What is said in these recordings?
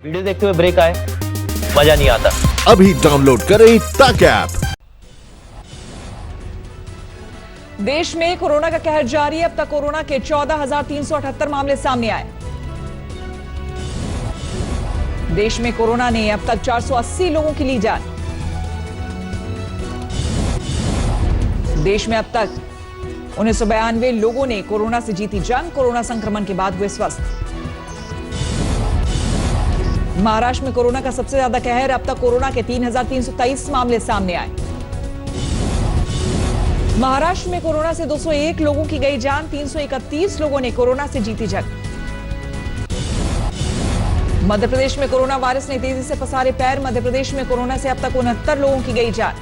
Video देखते हुए break आए, मजा नहीं आता। अभी डाउनलोड करें तक ऐप। देश में कोरोना का कहर जारी है। अब तक कोरोना के 14,378 मामले सामने आए। देश में कोरोना ने अब तक 480 लोगों की ली जान। देश में अब तक 1992 लोगों ने कोरोना से जीती जंग। कोरोना संक्रमण के बाद हुए स्वस्थ। महाराष्ट्र में कोरोना का सबसे ज्यादा कहर। अब तक कोरोना के 3,323 मामले सामने आए। महाराष्ट्र में कोरोना से 201 लोगों की गई जान। 331 लोगों ने कोरोना से जीती जंग। मध्य प्रदेश में कोरोना वायरस ने तेजी से पसारे पैर। मध्य प्रदेश में कोरोना से अब तक 69 लोगों की गई जान।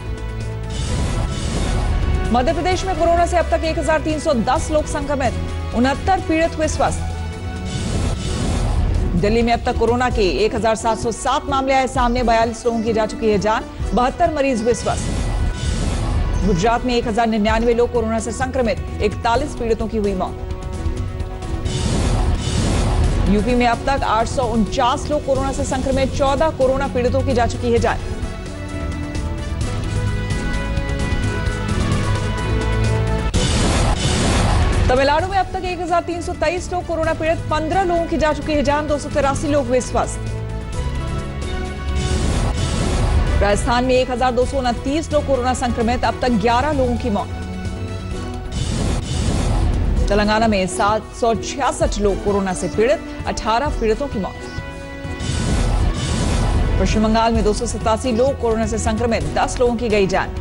मध्य प्रदेश में कोरोना से अब तक 1,310 लोग संक्रमित, 69 पीड़ित हुए स्वस्थ। दिल्ली में अब तक कोरोना के 1,707 मामले आए सामने। 42 लोगों की जा चुकी है जान। 72 मरीज हुए स्वस्थ। गुजरात में 1,099 लोग कोरोना से संक्रमित, 41 पीड़ितों की हुई मौत। यूपी में अब तक 849 लोग कोरोना से संक्रमित, 14 कोरोना पीड़ितों की जा चुकी है जान। तमिलनाडु में अब तक 1,323 लोग कोरोना पीड़ित, 15 लोगों की जा चुकी है जान। 283 लोग हुए स्वस्थ। राजस्थान में 1,229 लोग कोरोना संक्रमित, अब तक 11 लोगों की मौत। तेलंगाना में 766 लोग कोरोना से पीड़ित, 18 पीड़ितों की मौत। पश्चिम बंगाल में 287 लोग कोरोना से संक्रमित, 10 लोगों की गई जान।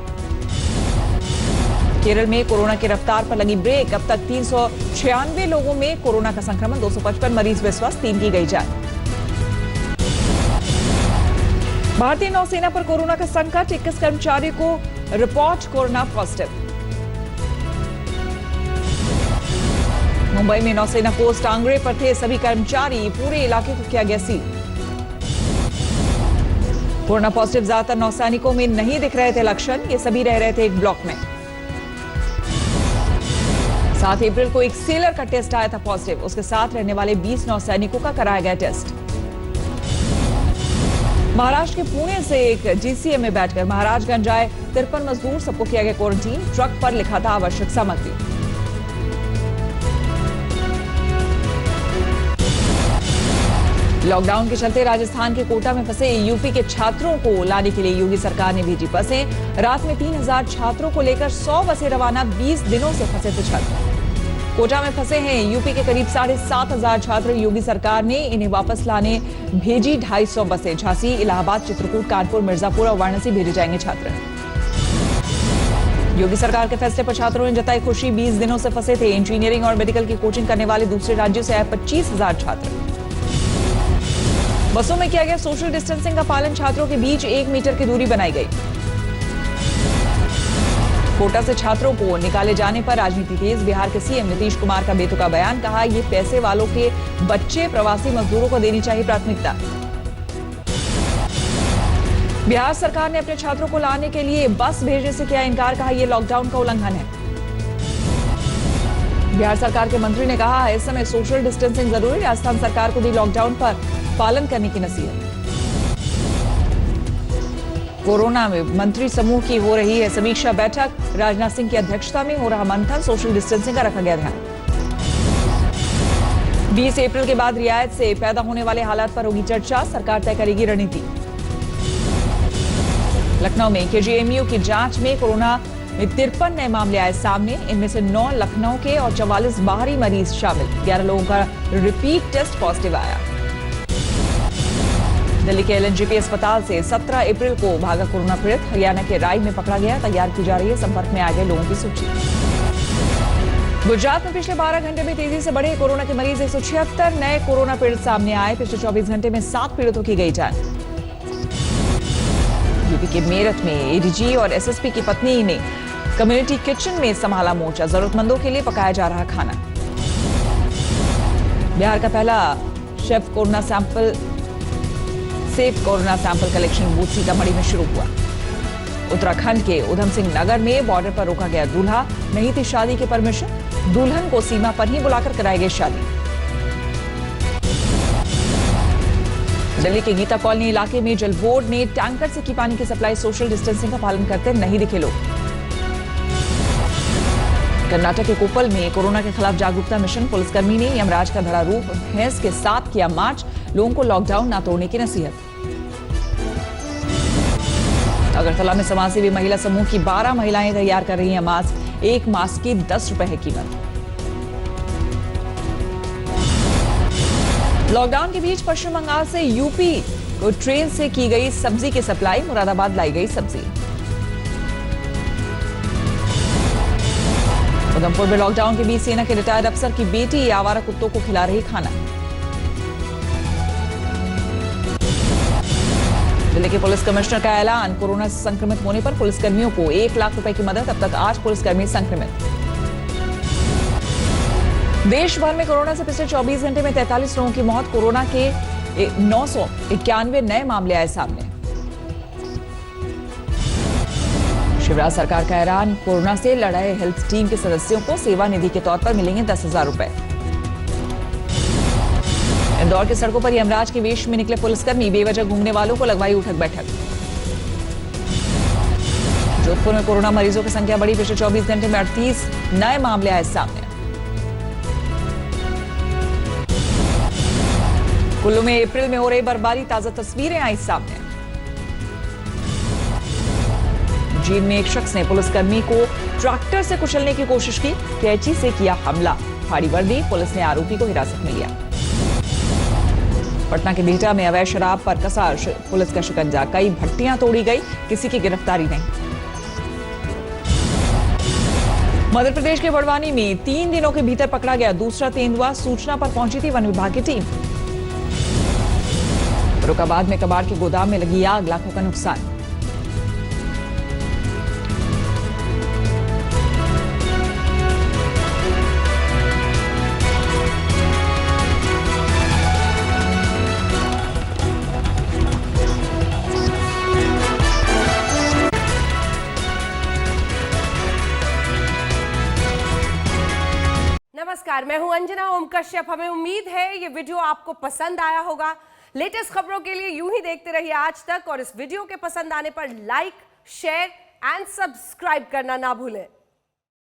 केरल में कोरोना की रफ्तार पर लगी ब्रेक। अब तक 396 लोगों में कोरोना का संक्रमण, 255 मरीज हुए स्वस्थ, 3 की गई जान। भारतीय नौसेना पर कोरोना का संकट। 21 कर्मचारियों को रिपोर्ट कोरोना पॉजिटिव। मुंबई में नौसेना पोस्ट आंगरे पर थे सभी कर्मचारी, पूरे इलाके को किया गया सील। कोरोना पॉजिटिव ज्यादातर नौसैनिकों में नहीं दिख रहे थे लक्षण। ये सभी रह रहे थे एक ब्लॉक में। 7 अप्रैल को एक सेलर का टेस्ट आया था पॉजिटिव। उसके साथ रहने वाले 20 नौसैनिकों का कराया गया टेस्ट। महाराष्ट्र के पुणे से एक जीसीएम में बैठकर महाराजगंज आए 53 मजदूर, सबको किया गया क्वारंटीन। ट्रक पर लिखा था आवश्यक सामग्री। लॉकडाउन के चलते राजस्थान के कोटा में फंसे यूपी के छात्रों को लाने के लिए योगी सरकार ने भेजी बसें। रात में 3,000 छात्रों को लेकर 100 बसें रवाना। 20 दिनों से फंसे थे छात्र। कोटा में फंसे हैं यूपी के करीब 7,500 छात्र। योगी सरकार ने इन्हें वापस लाने भेजी 250 बसें। झांसी, इलाहाबाद, चित्रकूट, कानपुर, मिर्जापुर और वाराणसी भेजे जाएंगे छात्र। योगी सरकार के फैसले पर छात्रों ने जताई खुशी। 20 दिनों से फंसे थे। इंजीनियरिंग और मेडिकल की कोचिंग करने वाले दूसरे राज्यों से आए 25,000 छात्र। बसों में किया गया सोशल डिस्टेंसिंग का पालन। छात्रों के बीच 1 मीटर की दूरी बनाई गई। कोटा से छात्रों को निकाले जाने पर राजनीति तेज। बिहार के सीएम नीतीश कुमार का बेतुका बयान। कहा, ये पैसे वालों के बच्चे प्रवासी मजदूरों को देनी चाहिए प्राथमिकता। बिहार सरकार ने अपने छात्रों को लाने के लिए बस भेजने से किया इनकार। कहा, यह लॉकडाउन का उल्लंघन है। बिहार सरकार के मंत्री ने कहा, इस समय सोशल डिस्टेंसिंग जरूरी। राजस्थान सरकार को दी लॉकडाउन पर पालन करने की नसीहत। कोरोना में मंत्री समूह की हो रही है समीक्षा बैठक। राजनाथ सिंह की अध्यक्षता में हो रहा मंथन। सोशल डिस्टेंसिंग का रखा गया ध्यान। 20 अप्रैल के बाद रियायत से पैदा होने वाले हालात पर होगी चर्चा। सरकार तय करेगी रणनीति। लखनऊ में केजीएमयू की जांच में कोरोना में 53 नए मामले आए सामने। इनमें से 9 लखनऊ के और 44 बाहरी मरीज शामिल। 11 लोगों का रिपीट टेस्ट पॉजिटिव आया। दिल्ली के एलएनजेपी अस्पताल से 17 अप्रैल को भागा कोरोना पीड़ित। हरियाणा के राय में पकड़ा गया। तैयार की जा रही है संपर्क में आ गए लोगों की सूची। गुजरात में पिछले 12 घंटे में तेजी से बढ़े कोरोना के मरीज। 176 नए कोरोना पीड़ित सामने आए। पिछले 24 घंटे में 7 पीड़ितों की गई जान। यूपी के मेरठ में एडीजी और एसएसपी की पत्नी ने कम्युनिटी किचन में संभाला मोर्चा। जरूरतमंदों के लिए पकाया जा रहा खाना। बिहार का पहला chef corona sample safe corona sample collection booth Sitamarhi में शुरू हुआ। उत्तराखंड के उधम सिंह नगर में बॉर्डर पर रोका गया दूल्हा। नहीं थी शादी की परमिशन। दुल्हन को सीमा पर ही बुलाकर कराई गई शादी। दिल्ली के गीता कॉलोनी इलाके में जल बोर्ड ने टैंकर से की पानी की सप्लाई। सोशल डिस्टेंसिंग का पालन करते नहीं दिखे लोग। कर्नाटक के कोप्पल में कोरोना के खिलाफ जागरूकता मिशन। पुलिसकर्मी ने यमराज का धड़ा रूप भैंस के साथ किया मार्च। लोगों को लॉकडाउन ना तोड़ने की नसीहत। अगरतला में समाजसेवी महिला समूह की 12 महिलाएं तैयार कर रही हैं मास्क। एक मास्क की 10 रुपए है कीमत। लॉकडाउन के बीच पश्चिम बंगाल से यूपी को ट्रेन से की गई सब्जी की सप्लाई। मुरादाबाद लाई गई सब्जी। उधमपुर में लॉकडाउन के बीच सेना के रिटायर्ड अफसर की बेटी आवारा कुत्तों को खिला रही खाना। दिल्ली के पुलिस कमिश्नर का ऐलान। कोरोना से संक्रमित होने पर पुलिसकर्मियों को 1 लाख रुपए की मदद। अब तक 8 पुलिसकर्मी संक्रमित। देश भर में कोरोना से पिछले 24 घंटे में 43 लोगों की मौत। कोरोना के 991 नए मामले आए सामने। शिवराज सरकार का ऐलान। कोरोना से लड़ाई हेल्थ टीम के सदस्यों को सेवा निधि के तौर पर मिलेंगे 10,000 रुपए। इंदौर की सड़कों पर यमराज के वेश में निकले पुलिसकर्मी। बेवजह घूमने वालों को लगवाई उठक बैठक। जोधपुर में कोरोना मरीजों की संख्या बढ़ी। पिछले 24 घंटे में 38 नए मामले आए सामने। कुल्लू में अप्रैल में हो रही बर्फबारी। ताजा तस्वीरें आई सामने। जींद में एक शख्स ने पुलिसकर्मी को ट्रैक्टर से कुचलने की कोशिश की। कैंची से किया हमला। फाड़ी वर्दी। पुलिस ने आरोपी को हिरासत में लिया। पटना के बिहटा में अवैध शराब पर कसा पुलिस का शिकंजा। कई भट्टियां तोड़ी गई। किसी की गिरफ्तारी नहीं। मध्य प्रदेश के बड़वानी में 3 दिनों के भीतर पकड़ा गया दूसरा तेंदुआ। सूचना पर पहुंची थी वन विभाग की टीम। फर्रुखाबाद में कबाड़ के गोदाम में लगी आग। लाखों का नुकसान। नमस्कार, मैं हूं अंजना ओम कश्यप। हमें उम्मीद है ये वीडियो आपको पसंद आया होगा। लेटेस्ट खबरों के लिए यूं ही देखते रहिए आज तक और इस वीडियो के पसंद आने पर लाइक, शेयर एंड सब्सक्राइब करना ना भूलें।